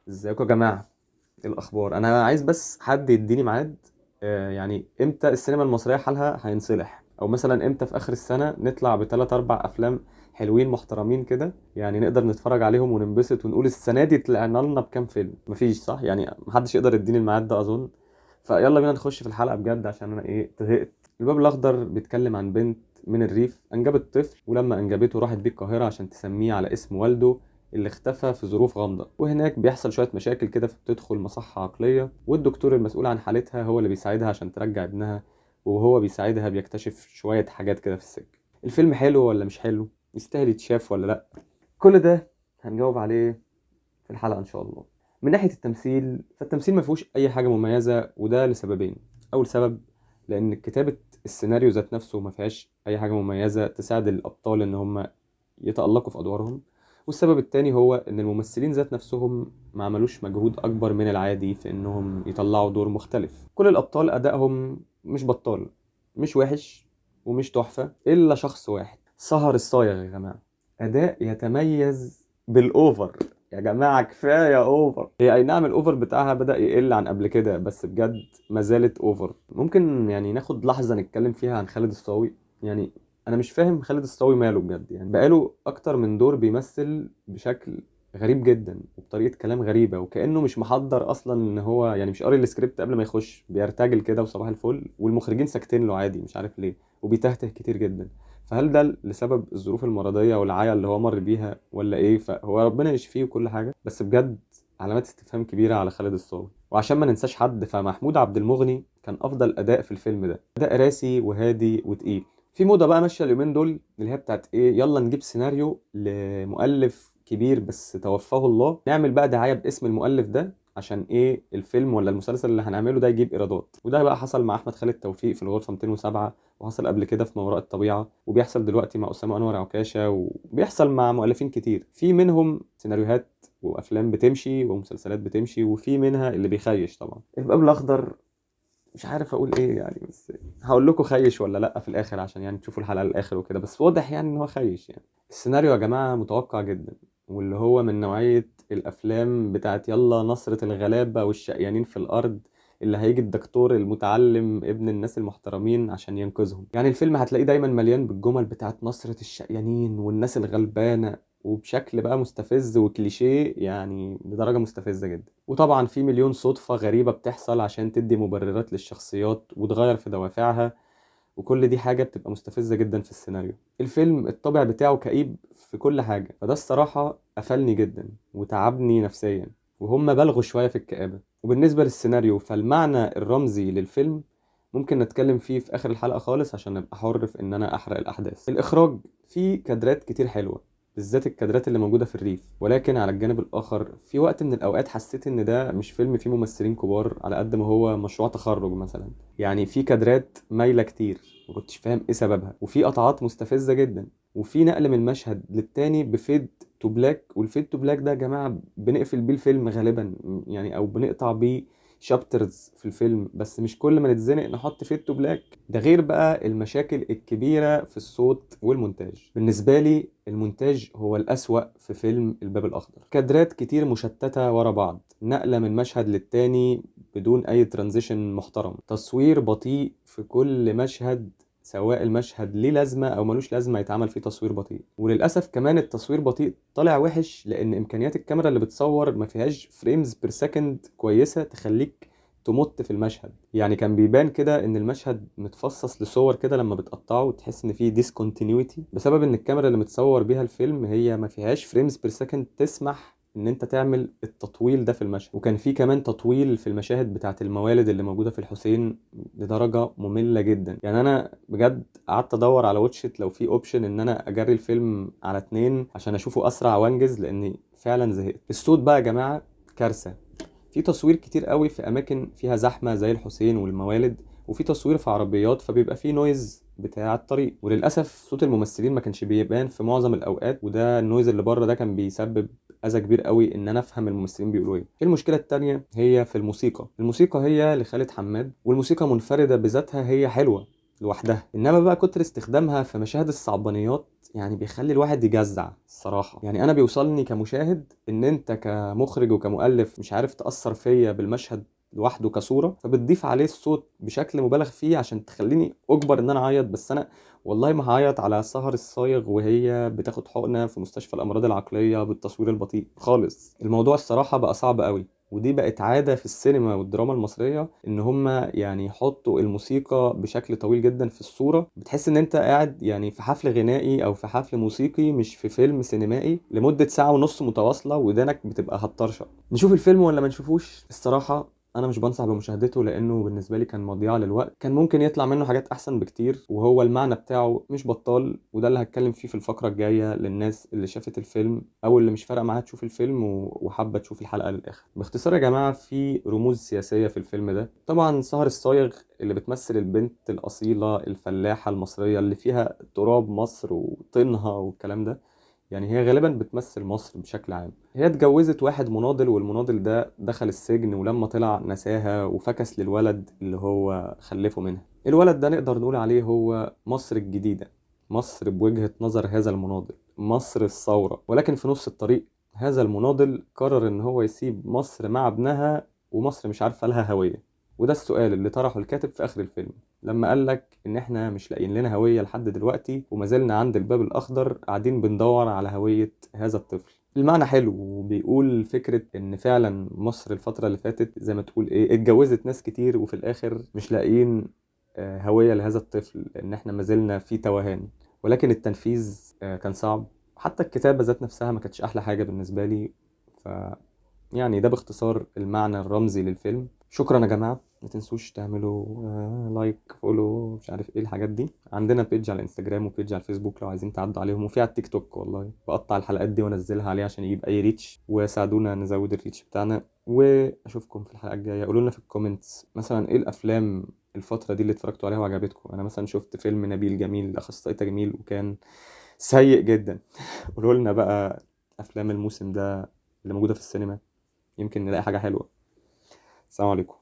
ازيكم يا جماعة؟ ايه الأخبار؟ أنا عايز بس حد يديني ميعاد. يعني امتى السينما المصرية حالها هينصلح؟ أو مثلا امتى في آخر السنة نطلع بتلات أربع أفلام حلوين محترمين كده، يعني نقدر نتفرج عليهم وننبسط ونقول السنة دي طلعنا لنا بكام فيلم؟ مفيش صح؟ يعني محدش يقدر يديني الميعاد ده أظن. فيلا بينا نخش في الحلقة بجد عشان أنا زهقت. الباب الأخضر بيتكلم عن بنت من الريف أنجبت طفل، ولما أنجبته راحت بيه القاهرة عشان تسميه على اسم والده اللي اختفى في ظروف غامضة. وهناك بيحصل شوية مشاكل كده، فبتدخل مصحة عقلية والدكتور المسؤول عن حالتها هو اللي بيساعدها عشان ترجع ابنها. وهو بيساعدها بيكتشف شوية حاجات كده في السكة. الفيلم حلو ولا مش حلو؟ يستاهل يتشاف ولا لأ؟ كل ده هنجاوب عليه في الحلقة إن شاء الله. من ناحية التمثيل، فالتمثيل ما فيهوش أي حاجة مميزة، وده لسببين. أول سبب لأن كتابة السيناريو ذات نفسه ما فيهاش أي حاجة مميزة تساعد الأبطال إن هم يتألقوا في أدوارهم. والسبب التاني هو إن الممثلين ذات نفسهم ما عملوش مجهود أكبر من العادي في إنهم يطلعوا دور مختلف. كل الأبطال أدائهم مش بطال، مش وحش ومش تحفة، إلا شخص واحد، سهر الصايغ يا جماعة. أداء يتميز بالأوفر. يا جماعة كفاية أوفر. هي أي نعم الأوفر بتاعها بدأ يقل عن قبل كده، بس بجد ما زالت أوفر. ممكن يعني ناخد لحظة نتكلم فيها عن خالد الصاوي. يعني انا مش فاهم خالد الصاوي ماله بجد، يعني بقاله اكتر من دور بيمثل بشكل غريب جدا وبطريقه كلام غريبه، وكانه مش محضر اصلا، ان هو يعني مش قاري السكريبت قبل ما يخش، بيرتجل كده وصباح الفل، والمخرجين ساكتين له عادي مش عارف ليه، وبيتهته كتير جدا. فهل ده لسبب الظروف المرضيه والعيا اللي هو مر بيها ولا ايه؟ فهو ربنا يشفيه وكل حاجه، بس بجد علامات استفهام كبيره على خالد الصاوي. وعشان ما ننساش حد، فمحمود عبد المغني كان افضل اداء في الفيلم ده، اداء راسي وهادي وتقيل. في موضة بقى ماشية اليومين دول اللي هي بتاعت يلا نجيب سيناريو لمؤلف كبير بس توفاه الله، نعمل بقى دعاية باسم المؤلف ده عشان الفيلم ولا المسلسل اللي هنعمله ده يجيب ايرادات. وده بقى حصل مع احمد خالد توفيق في الغرفة 207، وحصل قبل كده في ما وراء الطبيعة، وبيحصل دلوقتي مع أسامة أنور عكاشة، وبيحصل مع مؤلفين كتير. في منهم سيناريوهات وافلام بتمشي ومسلسلات بتمشي، وفي منها اللي بيخيش طبعا. الباب الاخضر مش عارف اقول ايه يعني، بس هقول لكم خيش ولا لا في الاخر عشان يعني تشوفوا الحلقه للاخر وكده، بس واضح يعني ان هو خيش. يعني السيناريو يا جماعه متوقع جدا، واللي هو من نوعيه الافلام بتاعت يلا نصرة الغلابه والشقيانين في الارض، اللي هيجي الدكتور المتعلم ابن الناس المحترمين عشان ينقذهم. يعني الفيلم هتلاقيه دايما مليان بالجمل بتاعت نصرة الشقيانين والناس الغلبانه، وبشكل بقى مستفز وكليشيه، يعني بدرجة مستفزة جدا. وطبعا في مليون صدفة غريبة بتحصل عشان تدي مبررات للشخصيات وتغير في دوافعها، وكل دي حاجة بتبقى مستفزة جدا في السيناريو. الفيلم الطابع بتاعه كئيب في كل حاجة، فده الصراحة قفلني جدا وتعبني نفسيا، وهم بلغوا شوية في الكآبة. وبالنسبة للسيناريو، فالمعنى الرمزي للفيلم ممكن نتكلم فيه في آخر الحلقة خالص عشان نبقى حر في إن أنا أحرق الأحداث. الإخراج فيه كادرات كتير حلوة، بالذات الكادرات اللي موجودة في الريف، ولكن على الجانب الآخر في وقت من الأوقات حسيت إن ده مش فيلم فيه ممثلين كبار على قد ما هو مشروع تخرج مثلا. يعني في كادرات مايلة كتير ما كنتش فاهم ايه سببها، وفي قطعات مستفزة جدا، وفي نقل من مشهد للتاني بفيد تو بلاك. والفيد تو بلاك ده يا جماعة بنقفل بيه الفيلم غالبا، يعني او بنقطع بيه شابترز في الفيلم، بس مش كل ما نتزنق نحط فيد تو بلاك. ده غير بقى المشاكل الكبيرة في الصوت والمونتاج. بالنسبة لي المونتاج هو الأسوأ في فيلم الباب الأخضر. كادرات كتير مشتتة ورا بعض، نقلة من مشهد للتاني بدون أي ترانزيشن محترم، تصوير بطيء في كل مشهد، سواء المشهد ليه لازمة أو ملوش لازمة يتعمل فيه تصوير بطيء. وللأسف كمان التصوير بطيء طالع وحش لأن إمكانيات الكاميرا اللي بتصور ما فيهاش فريمز بير سكند كويسة تخليك تمط في المشهد. يعني كان بيبان كده ان المشهد متفصص لصور كده، لما بتقطعه وتحس ان فيه ديسكونتينيوتي بسبب ان الكاميرا اللي متصور بيها الفيلم هي ما فيهاش فريمز بير سكند تسمح ان انت تعمل التطويل ده في المشهد. وكان في كمان تطويل في المشاهد بتاعه الموالد اللي موجوده في الحسين لدرجه ممله جدا. يعني انا بجد قعدت ادور على واتشت لو في اوبشن ان انا اجري الفيلم على 2 عشان اشوفه اسرع وانجز، لاني فعلا زهقت. الصوت بقى يا جماعه كارثه. في تصوير كتير قوي في اماكن فيها زحمه زي الحسين والموالد، وفي تصوير في عربيات فبيبقى فيه نويز بتاع الطريق. وللاسف صوت الممثلين ما كانش بيبان في معظم الاوقات، وده النويز اللي بره ده كان بيسبب اذى كبير قوي ان انا افهم الممثلين بيقولوا ايه. المشكله التانية هي في الموسيقى. الموسيقى هي لخالد حماد، والموسيقى منفرده بذاتها هي حلوه لوحدها، انما بقى كتر استخدامها في مشاهد الصعبانيات يعني بيخلي الواحد يجزع الصراحة. يعني انا بيوصلني كمشاهد ان انت كمخرج وكمؤلف مش عارف تأثر فيا بالمشهد لوحده كصورة، فبتضيف عليه الصوت بشكل مبالغ فيه عشان تخليني اجبر ان انا اعيط. بس انا والله ما هعيط على سهر الصايغ وهي بتاخد حقنة في مستشفى الامراض العقلية بالتصوير البطيء خالص. الموضوع الصراحة بقى صعب قوي، ودي بقت عادة في السينما والدراما المصرية ان هما يعني يحطوا الموسيقى بشكل طويل جدا في الصورة. بتحس ان انت قاعد يعني في حفل غنائي او في حفل موسيقي مش في فيلم سينمائي لمدة ساعة ونص متواصلة، ودانك بتبقى هطرشة. نشوف الفيلم ولا ما نشوفوش؟ الصراحة انا مش بنصح بمشاهدته، لانه بالنسبه لي كان مضيعه للوقت. كان ممكن يطلع منه حاجات احسن بكتير، وهو المعنى بتاعه مش بطال، وده اللي هتكلم فيه في الفقره الجايه للناس اللي شافت الفيلم او اللي مش فارقه معاها تشوف الفيلم وحابه تشوف الحلقه للاخر. باختصار يا جماعه، في رموز سياسيه في الفيلم ده. طبعا سهر الصايغ اللي بتمثل البنت الاصيله الفلاحه المصريه اللي فيها تراب مصر وطينها والكلام ده، يعني هي غالبا بتمثل مصر بشكل عام. هي اتجوزت واحد مناضل، والمناضل ده دخل السجن، ولما طلع نساها وفكس للولد اللي هو خلفه منها. الولد ده نقدر نقول عليه هو مصر الجديدة، مصر بوجهة نظر هذا المناضل، مصر الثورة. ولكن في نص الطريق هذا المناضل قرر ان هو يسيب مصر مع ابنها، ومصر مش عارفة لها هوية. وده السؤال اللي طرحه الكاتب في آخر الفيلم لما قالك إن إحنا مش لاقيين لنا هوية لحد دلوقتي، وما زلنا عند الباب الأخضر قاعدين بندور على هوية هذا الطفل. المعنى حلو، وبيقول فكرة إن فعلا مصر الفترة اللي فاتت زي ما تقول إيه اتجوزت ناس كتير، وفي الآخر مش لاقيين هوية لهذا الطفل، إن إحنا ما زلنا في توهان. ولكن التنفيذ كان صعب، حتى الكتابة ذات نفسها ما كانتش أحلى حاجة بالنسبة لي. ف يعني ده باختصار المعنى الرمزي للفيلم. شكرا يا جماعة، ما تنسوش تعملوا لايك، فولو، مش عارف ايه الحاجات دي. عندنا بيج على الانستجرام وبيج على الفيسبوك لو عايزين تعدوا عليهم، وفي على التيك توك والله بقطع الحلقات دي وانزلها عليه عشان يجيب اي ريتش، وساعدونا نزود الريتش بتاعنا. واشوفكم في الحلقة الجاية. قولوا لنا في الكومنتس مثلا ايه الافلام الفترة دي اللي اتفرجتوا عليها وعجبتكم. انا مثلا شفت فيلم نبيل جميل اخصائي تجميل وكان سيء جدا. قولوا لنا بقى افلام الموسم ده اللي موجودة في السينما، يمكن نلاقي حاجة حلوة. السلام عليكم.